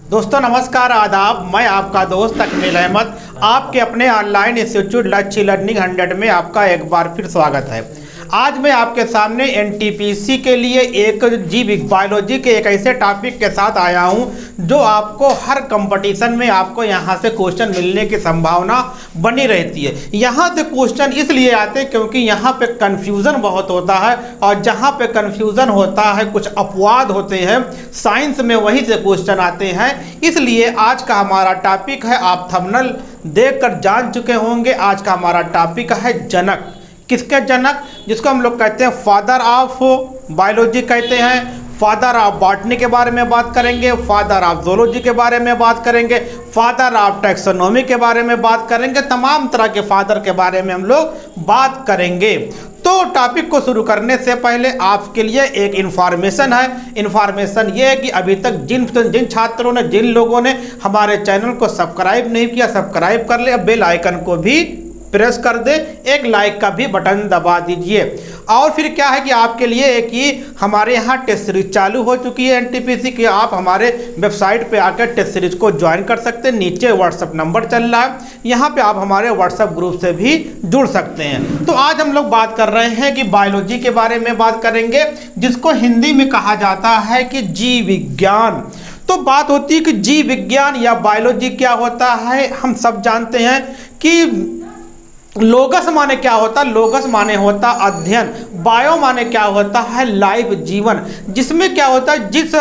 दोस्तों नमस्कार आदाब। मैं आपका दोस्त अकमील अहमद आपके अपने ऑनलाइन इंस्टीट्यूट लच्छी लर्निंग 100 में आपका एक बार फिर स्वागत है। आज मैं आपके सामने एनटीपीसी के लिए एक जीव बायोलॉजी के एक ऐसे टॉपिक के साथ आया हूं जो आपको हर कंपटीशन में आपको यहां से क्वेश्चन मिलने की संभावना बनी रहती है। यहां से क्वेश्चन इसलिए आते हैं क्योंकि यहां पे कंफ्यूजन बहुत होता है और जहां पे कंफ्यूजन होता है कुछ अपवाद होते हैं, साइंस में वहीं से क्वेश्चन आते हैं। इसलिए आज का हमारा टॉपिक है, आप थंबनेल देखकर जान चुके होंगे, आज का हमारा टॉपिक है जनक। किसके जनक? जिसको हम लोग कहते हैं फादर ऑफ बायोलॉजी कहते हैं। फादर ऑफ बॉटनी के बारे में बात करेंगे, फादर ऑफ ज़ूलॉजी के बारे में बात करेंगे, फादर ऑफ टैक्सोनॉमी के बारे में बात करेंगे, तमाम तरह के फादर के बारे में हम लोग बात करेंगे। तो टॉपिक को शुरू करने से पहले आपके लिए एक इन्फॉर्मेशन है। इन्फॉर्मेशन ये है कि अभी तक जिन छात्रों ने, जिन लोगों ने हमारे चैनल को सब्सक्राइब नहीं किया, सब्सक्राइब कर ले, अब बेल आइकन को भी प्रेस कर दे, एक लाइक का भी बटन दबा दीजिए। और फिर क्या है कि आपके लिए कि हमारे यहाँ टेस्ट सीरीज चालू हो चुकी है एनटीपीसी की। आप हमारे वेबसाइट पे आकर टेस्ट सीरीज को ज्वाइन कर सकते हैं। नीचे व्हाट्सएप नंबर चल रहा है, यहाँ पे आप हमारे व्हाट्सएप ग्रुप से भी जुड़ सकते हैं। तो आज हम लोग बात कर रहे हैं कि बायोलॉजी के बारे में बात करेंगे, जिसको हिंदी में कहा जाता है कि जीव विज्ञान। तो बात होती है कि जीव विज्ञान या बायोलॉजी क्या होता है। हम सब जानते हैं कि लोगस माने क्या होता है, लोगस माने होता अध्ययन, बायो माने क्या होता है, लाइव, जीवन। जिसमें क्या होता है, जिस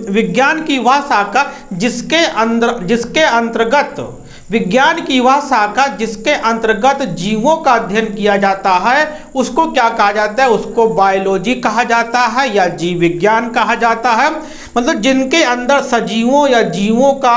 विज्ञान की वह शाखा जिसके अंतर्गत विज्ञान की वह शाखा जिसके अंतर्गत जीवों का अध्ययन किया जाता है, उसको क्या कहा जाता है, उसको बायोलॉजी कहा जाता है या जीव विज्ञान कहा जाता है। मतलब जिनके अंदर सजीवों या जीवों का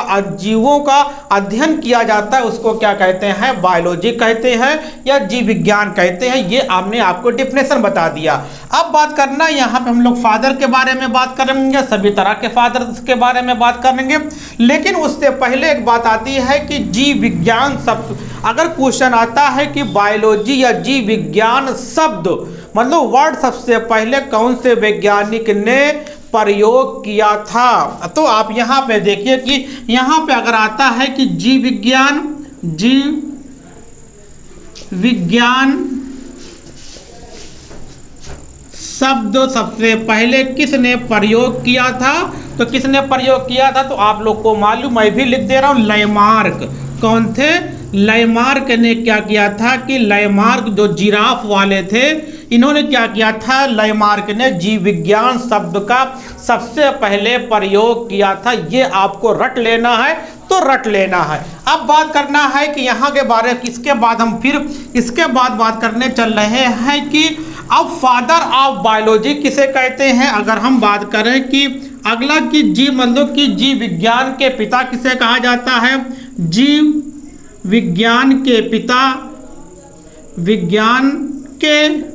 अध्ययन किया जाता है, उसको क्या कहते हैं, बायोलॉजी कहते हैं या जीव विज्ञान कहते हैं। ये हमने आपको डिफिनेशन बता दिया। अब बात करना, यहाँ पे हम लोग फादर के बारे में बात करेंगे, सभी तरह के फादर्स के बारे में बात करेंगे। लेकिन उससे पहले एक बात आती है कि जीव विज्ञान शब्द, अगर क्वेश्चन आता है कि बायोलॉजी या जीव विज्ञान शब्द मतलब वर्ड सबसे पहले कौन से वैज्ञानिक ने प्रयोग किया था, तो आप यहाँ पे देखिए कि यहाँ पे अगर आता है कि जीव विज्ञान शब्द सबसे पहले किसने प्रयोग किया था, तो किसने प्रयोग किया था, तो आप लोग को मालूम, मैं भी लिख दे रहा हूं, लैमार्क। कौन थे? लैमार्क ने क्या किया था कि लैमार्क जो जिराफ वाले थे, इन्होंने क्या किया था, लैमार्क ने जीव विज्ञान शब्द का सबसे पहले प्रयोग किया था। ये आपको रट लेना है तो रट लेना है। अब बात करना है कि यहाँ के बारे में, इसके बाद हम फिर इसके बाद बात करने चल रहे हैं कि अब फादर ऑफ बायोलॉजी किसे कहते हैं। अगर हम बात करें कि अगला कि जीव मतलब कि जीव विज्ञान के पिता किसे कहा जाता है, जीव विज्ञान के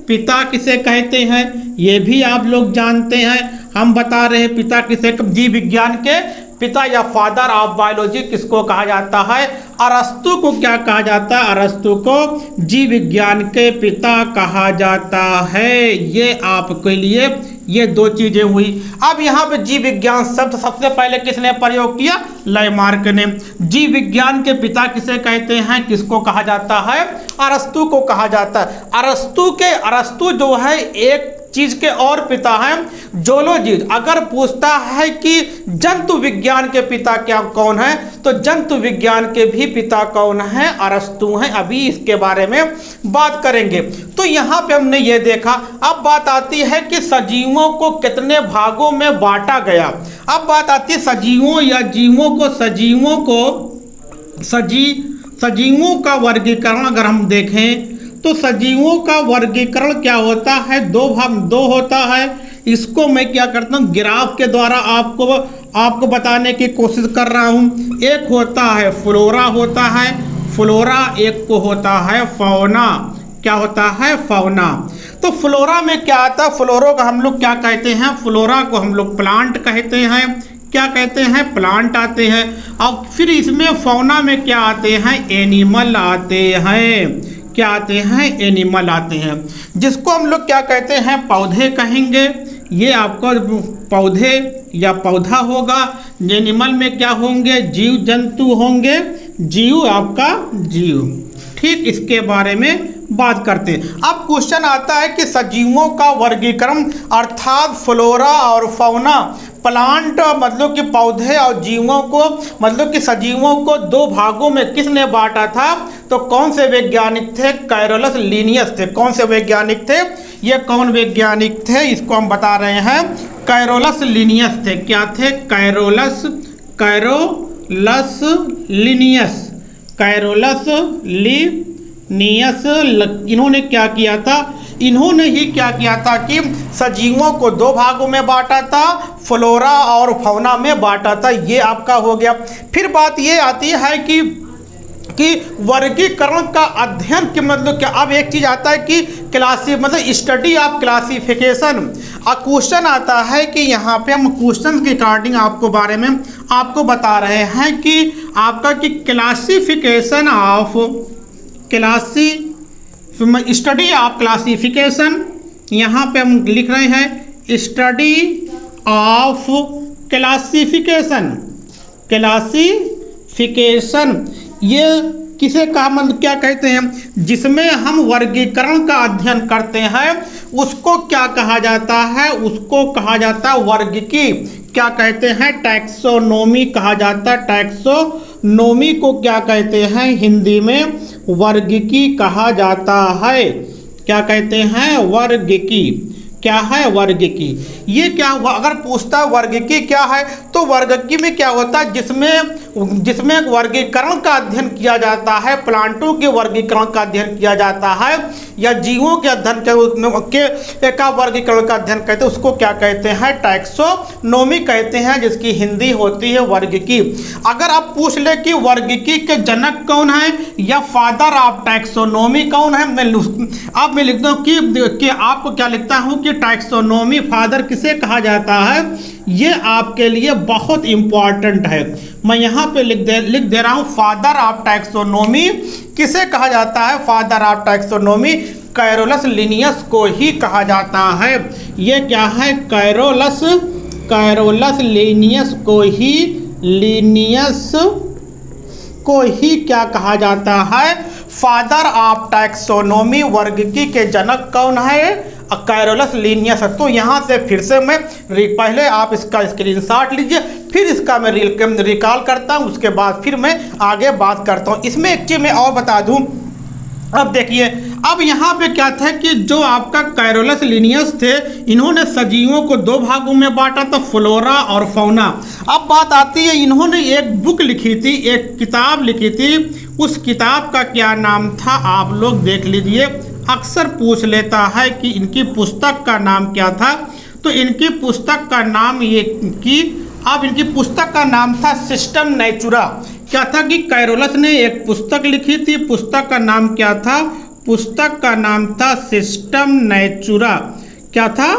पिता किसे कहते हैं, ये भी आप लोग जानते हैं। हम बता रहे हैं पिता किसे, जीव विज्ञान के पिता या फादर ऑफ बायोलॉजी किसको कहा जाता है, अरस्तु को क्या कहा जाता है, अरस्तु को जीव विज्ञान के पिता कहा जाता है। ये आपके लिए ये दो चीजें हुई। अब यहाँ पे जीव विज्ञान शब्द सबसे पहले किसने प्रयोग किया, लैमार्क ने। जीव विज्ञान के पिता किसे कहते हैं, किसको कहा जाता है, अरस्तु को कहा जाता है। अरस्तु जो है एक चीज के और पिता हैं, ज़ूलॉजी। अगर पूछता है कि जंतु विज्ञान के पिता क्या कौन है, तो जंतु विज्ञान के भी पिता कौन है, अरस्तु हैं। अभी इसके बारे में बात करेंगे। तो यहाँ पे हमने ये देखा। अब बात आती है कि सजीवों को कितने भागों में बांटा गया। अब बात आती है सजीवों या जीवों को, सजीवों का वर्गीकरण अगर हम देखें तो सजीवों का वर्गीकरण क्या होता है, दो होता है। इसको मैं क्या करता हूँ, ग्राफ के द्वारा आपको बताने की कोशिश कर रहा हूँ। एक होता है फ्लोरा होता है, एक को होता है फौना। क्या होता है, फौना। तो फ्लोरा में क्या आता है, फ्लोरो का हम लोग क्या कहते हैं, फ्लोरा को हम लोग प्लांट कहते हैं। क्या कहते हैं, प्लांट आते हैं। अब फिर इसमें फौना में क्या आते हैं, एनिमल आते हैं। क्या आते हैं, एनिमल आते हैं, जिसको हम लोग क्या कहते हैं, पौधे कहेंगे। ये आपका पौधे या पौधा होगा। एनिमल में क्या होंगे, जीव जंतु होंगे, जीव आपका जीव। ठीक, इसके बारे में बात करते हैं। अब क्वेश्चन आता है कि सजीवों का वर्गीकरण अर्थात फ्लोरा और फौना, प्लांट मतलब कि पौधे और जीवों को मतलब कि सजीवों को दो भागों में किसने बांटा था? तो कौन से वैज्ञानिक थे? कैरोलस लिनियस थे। कौन से वैज्ञानिक थे? ये कौन वैज्ञानिक थे? इसको हम बता रहे हैं, कैरोलस लिनियस थे। क्या थे? Carolus Linnaeus, Carolus Linnaeus. इन्होंने क्या किया था? इन्होंने ही क्या किया था कि सजीवों को दो भागों में बांटा था, फ्लोरा और फौना में बांटा था। ये आपका हो गया। फिर बात ये आती है कि वर्गीकरण का अध्ययन के मतलब क्या? अब एक चीज आता है कि मतलब स्टडी ऑफ क्लासिफिकेशन। क्वेश्चन आता है कि यहाँ पे हम क्वेश्चन के अकॉर्डिंग आपको बारे में आपको बता रहे हैं कि आपका कि classification of study of classification. यहाँ पे हम लिख रहे हैं स्टडी ऑफ क्लासिफिकेशन। ये किसे कहा मतलब क्या कहते हैं? जिसमें हम वर्गीकरण का अध्ययन करते हैं उसको क्या कहा जाता है? उसको कहा जाता है वर्गीकी। क्या कहते हैं? टैक्सोनोमी कहा जाता है। टैक्सोनोमी को क्या कहते हैं? हिंदी में वर्गीकी कहा जाता है। क्या कहते हैं? वर्गीकी। क्या है? वर्गीकी। ये क्या हुआ? अगर पूछता है वर्गीकी क्या है, तो वर्गीकी में क्या होता है? जिसमें वर्गीकरण का अध्ययन किया जाता है, प्लांटों के वर्गीकरण का अध्ययन किया जाता है या जीवों के अध्ययन का वर्गीकरण का अध्ययन कहते हैं, उसको क्या कहते हैं? टैक्सोनोमी कहते हैं, जिसकी हिंदी होती है वर्गीकी। अगर आप पूछ ले कि वर्गीकी के जनक कौन है या फादर ऑफ टैक्सोनोमी कौन है, अब मैं लिखता हूँ कि आपको क्या लिखता हूँ कि टैक्सोनोमी फादर किसे कहा जाता है। ये आपके लिए बहुत इंपॉर्टेंट है। मैं यहाँ पे लिख दे रहा हूँ, फादर ऑफ टैक्सोनोमी किसे कहा जाता है? Father of taxonomy Carolus Linnaeus को ही कहा जाता है। ये क्या है? कैरोलस लिनियस को ही क्या कहा जाता है? Father of taxonomy. वर्गीकी के जनक कौन है? Carolus Linnaeus. तो यहाँ से फिर से मैं पहले आप इसका स्क्रीनशॉट लीजिए, फिर इसका मैं रिकॉल करता हूँ, उसके बाद फिर मैं आगे बात करता हूँ। इसमें एक चीज़ मैं और बता दूँ। अब देखिए, अब यहाँ पे क्या था कि जो आपका कैरोलस लिनियस थे, इन्होंने सजीवों को दो भागों में बांटा था, फ्लोरा और फौना। अब बात आती है, इन्होंने एक बुक लिखी थी, एक किताब लिखी थी। उस किताब का क्या नाम था? आप लोग देख लीजिए। अक्सर पूछ लेता है कि इनकी पुस्तक का नाम क्या था। तो इनकी पुस्तक का नाम इनकी पुस्तक का नाम था सिस्टम नेचुरा। क्या था कि कैरोलस ने एक पुस्तक लिखी थी। पुस्तक का नाम क्या था? पुस्तक का नाम था सिस्टम नेचुरा। क्या था?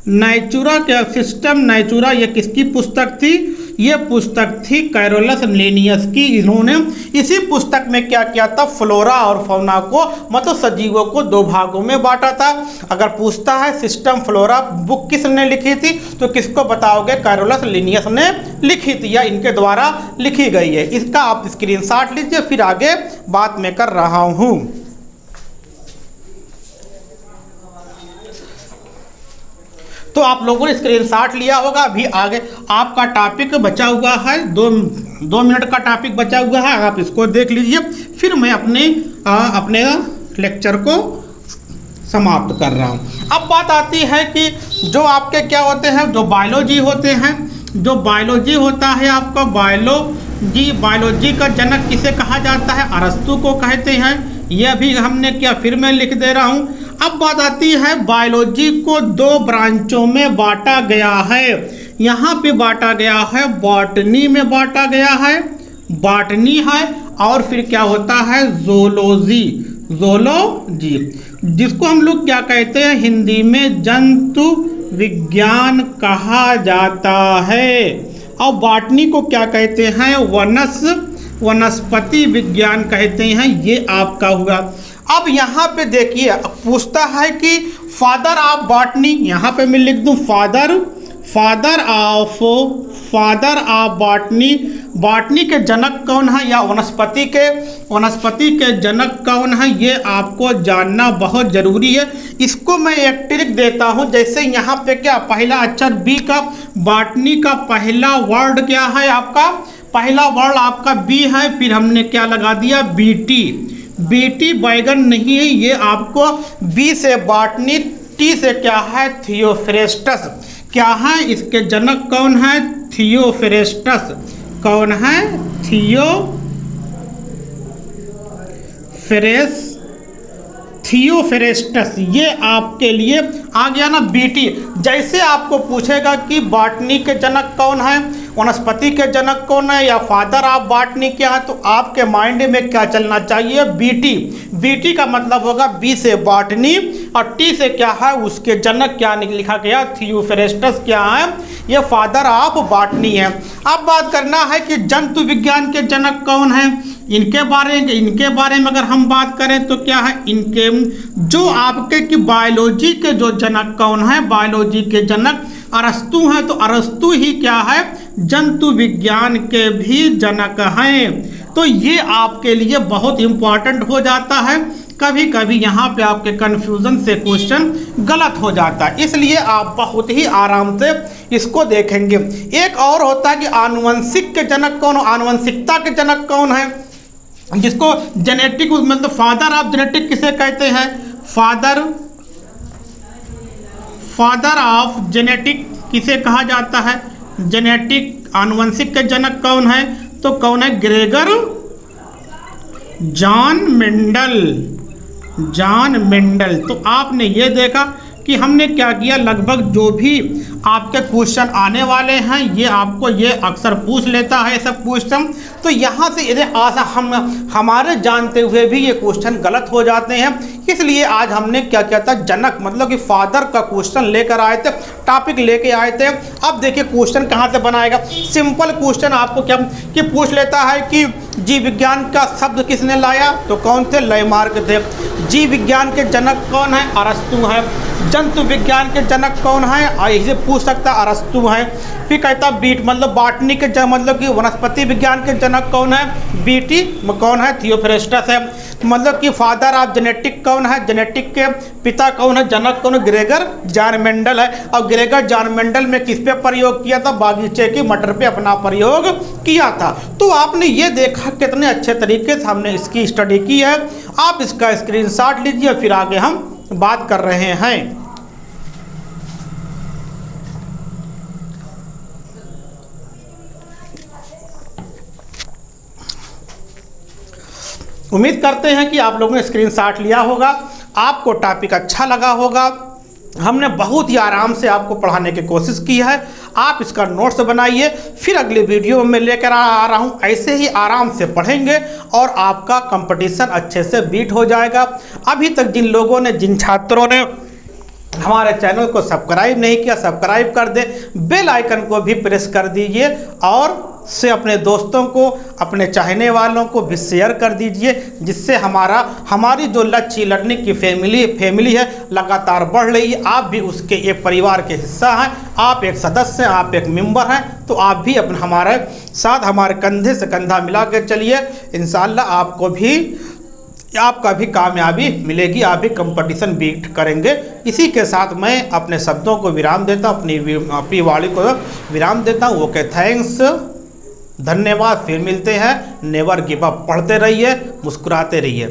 नेचुरा। क्या? System Natura. ये किसकी पुस्तक थी? ये पुस्तक थी कैरोलस लिनियस की। इन्होंने इसी पुस्तक में क्या किया था? फ्लोरा और फौना को मतलब सजीवों को दो भागों में बांटा था। अगर पूछता है सिस्टम फ्लोरा बुक किसने लिखी थी, तो किसको बताओगे? कैरोलस लिनियस ने लिखी थी या इनके द्वारा लिखी गई है। इसका आप स्क्रीनशॉट लीजिए, फिर आगे बात मैं कर रहा हूँ। तो आप लोगों ने स्क्रीनशॉट लिया होगा। अभी आगे आपका टॉपिक बचा हुआ है, दो मिनट का टॉपिक बचा हुआ है, आप इसको देख लीजिए, फिर मैं अपने लेक्चर को समाप्त कर रहा हूँ। अब बात आती है कि जो आपके क्या होते हैं, जो बायोलॉजी होते हैं, जो बायोलॉजी होता है आपका बायोलॉजी का जनक किसे कहा जाता है? अरस्तु को कहते हैं। यह भी हमने क्या, फिर मैं लिख दे रहा हूँ। अब बात आती है, बायोलॉजी को दो ब्रांचों में बांटा गया है। यहाँ पे बांटा गया है, बॉटनी में बांटा गया है, बॉटनी है, और फिर क्या होता है? ज़ूलॉजी, जिसको हम लोग क्या कहते हैं हिंदी में? जंतु विज्ञान कहा जाता है। और बॉटनी को क्या कहते हैं? वनस्पति विज्ञान कहते हैं। ये आपका हुआ। अब यहाँ पे देखिए, पूछता है कि फादर ऑफ बॉटनी, यहाँ पे मैं लिख दूं फादर ऑफ बॉटनी। बॉटनी के जनक कौन है या वनस्पति के जनक कौन है, ये आपको जानना बहुत जरूरी है। इसको मैं एक ट्रिक देता हूँ, जैसे यहाँ पे क्या पहला अक्षर बी का, बॉटनी का पहला वर्ड क्या है आपका, पहला वर्ड आपका बी है, फिर हमने क्या लगा दिया बीटी बैगन नहीं है, ये आपको बी से बॉटनी, टी से क्या है थियोफ्रेस्टस, क्या है इसके जनक कौन है थियोफ्रेस्टस, कौन है थियोफ्रेस्टस, ये आपके लिए आ गया ना बीटी। जैसे आपको पूछेगा कि बॉटनी के जनक कौन है, वनस्पति के जनक कौन है या फादर ऑफ बॉटनी क्या है, तो आपके माइंड में क्या चलना चाहिए बीटी का मतलब होगा बी से बॉटनी और टी से क्या है उसके जनक क्या लिखा गया थियोफ्रेस्टस क्या है, ये फादर ऑफ बॉटनी है। अब बात करना है कि जंतु विज्ञान के जनक कौन है, इनके बारे में अगर हम बात करें तो क्या है, इनके जो आपके की बायोलॉजी के जो जनक कौन है, बायोलॉजी के जनक अरस्तु हैं, तो अरस्तु ही क्या है जंतु विज्ञान के भी जनक हैं। तो ये आपके लिए बहुत इंपॉर्टेंट हो जाता है, कभी कभी यहाँ पे आपके कंफ्यूजन से क्वेश्चन गलत हो जाता है, इसलिए आप बहुत ही आराम से इसको देखेंगे। एक और होता है कि आनुवंशिक के जनक कौन, आनुवंशिकता के जनक कौन है, जिसको जेनेटिक मतलब फादर ऑफ जेनेटिक किसे कहते हैं, फादर ऑफ जेनेटिक किसे कहा जाता है, जेनेटिक आनुवंशिक के जनक कौन है, तो कौन है ग्रेगर जॉन मेंडल। तो आपने ये देखा कि हमने क्या किया, लगभग जो भी आपके क्वेश्चन आने वाले हैं ये आपको ये अक्सर पूछ लेता है सब क्वेश्चन, तो यहाँ से इन्हें आशा हमारे जानते हुए भी ये क्वेश्चन गलत हो जाते हैं, इसलिए आज हमने क्या किया था जनक मतलब कि फादर का क्वेश्चन लेकर आए थे, टॉपिक लेके आए थे। अब देखिए क्वेश्चन कहाँ से बनाएगा, सिंपल क्वेश्चन आपको क्या कि पूछ लेता है कि जीव विज्ञान का शब्द किसने लाया, तो कौन थे लैमार्क थे। जीव विज्ञान के जनक कौन है, अरस्तु है। जंतु विज्ञान के जनक कौन है, इसे पूछ सकता अरस्तु है। फिर कहता बीट मतलब बॉटनी के मतलब कि वनस्पति विज्ञान के जनक कौन है, बीटी कौन है थियोफ्रेस्टस है। मतलब कि फादर ऑफ जेनेटिक कौन है, जेनेटिक के पिता कौन है, जनक कौन है, ग्रेगर जॉन मेंडल है। और ग्रेगर जॉन मेंडल में किस पे प्रयोग किया था, बागीचे की मटर पे अपना प्रयोग किया था। तो आपने ये देखा कितने अच्छे तरीके से हमने इसकी स्टडी की है। आप इसका स्क्रीनशॉट लीजिए, फिर आगे हम बात कर रहे हैं। उम्मीद करते हैं कि आप लोगों ने स्क्रीनशॉट लिया होगा, आपको टॉपिक अच्छा लगा होगा। हमने बहुत ही आराम से आपको पढ़ाने की कोशिश की है। आप इसका नोट्स बनाइए, फिर अगले वीडियो में लेकर आ रहा हूँ। ऐसे ही आराम से पढ़ेंगे और आपका कंपटीशन अच्छे से बीट हो जाएगा। अभी तक जिन छात्रों ने हमारे चैनल को सब्सक्राइब नहीं किया, सब्सक्राइब कर दे, बेल आइकन को भी प्रेस कर दीजिए और से अपने दोस्तों को, अपने चाहने वालों को भी शेयर कर दीजिए, जिससे हमारी जो लक्ष्य लर्निंग की फैमिली है लगातार बढ़ रही है। आप भी उसके एक परिवार के हिस्सा हैं, आप एक सदस्य हैं, आप एक मेंबर हैं, तो आप भी हमारे साथ हमारे कंधे से कंधा मिला के चलिए। इंशाअल्लाह आपका भी कामयाबी मिलेगी, आप भी कंपटीशन बीट करेंगे। इसी के साथ मैं अपने शब्दों को विराम देता हूँ, अपनी वाणी को विराम देता हूँ। ओके, थैंक्स, धन्यवाद। फिर मिलते हैं। नेवर गिव अप, पढ़ते रहिए, मुस्कुराते रहिए।